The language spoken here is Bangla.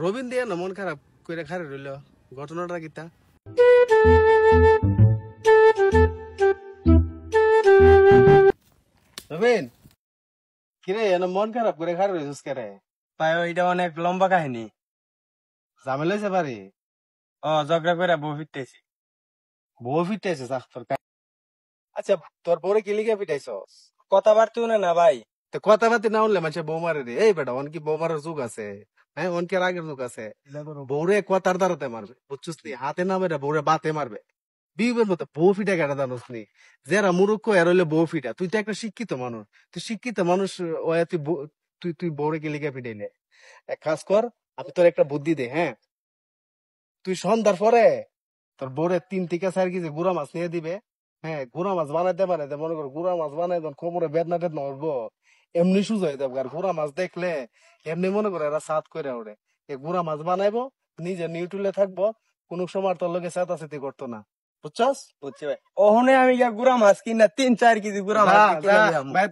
রবিন দিয়ে না মন খারাপ করে খারে রইল, ঘটনাটা কিতা? রবিন, কিরে এনে মন খারাপ করে খারে রইছিস কে রে? ভাই ওইটা অনেক লম্বা কাহিনী। ঝামেলা হয়েছে বাড়ি? ঝগড়া করে বউ ফিরতেছি। বউ ফিরতেছে আচ্ছা, তোর বউরে কি লিখে ফিটাইছস? কথাবার্তা না না ভাই। তো কথাবার্তা না উনলে মানুষের বউ মারে রে। এই বেটা, অন কি বউ মারার যুগ আছে? হ্যাঁ, অনকে রাগের যুগ আছে? বউরে কথার দ্বারাতে মারবে, বুঝছিস নি? হাতে না মেরে বউরে বাতে মারবে। বিবের মতো বউ ফিটা কেটা জানোস নি? যারা মুরুক্ষ এর হইলে বউ ফিটা। তুই তো একটা শিক্ষিত মানুষ, তুই শিক্ষিত মানুষ ওয়া তুই বউরে কি লিখে ফিটাইলে? এক কাজ কর, আমি তোর একটা বুদ্ধি দে। হ্যাঁ, তুই সন্ধ্যার পরে তোর বউরে 3 থেকে 4 কেজি গুড়া মাছ নিয়ে দিবে। হ্যাঁ, গুড়া মাছ বানাইতে মনে কর, গুড়া মাছ বানাই যখন কোমরে বেদনা টেদনা উঠবো, এমনি সুজা হয়ে যাবে। আর গুড়া মাছ দেখলে এমনি মনে করে এরা সাত করে ওঠে। এই গুড়া মাছ বানাইবো, নিজে নিউট্রিলে থাকবো, কোন সময় তোর লগে চেতাচেতি করতো না। বুঝছস? বুঝছি ভাই। ওখানে আমি গুড়া মাছ কিনা 3-4 কেজি গুড়া মাছ যা কিনে যা নিয়ে আমু। ভাই,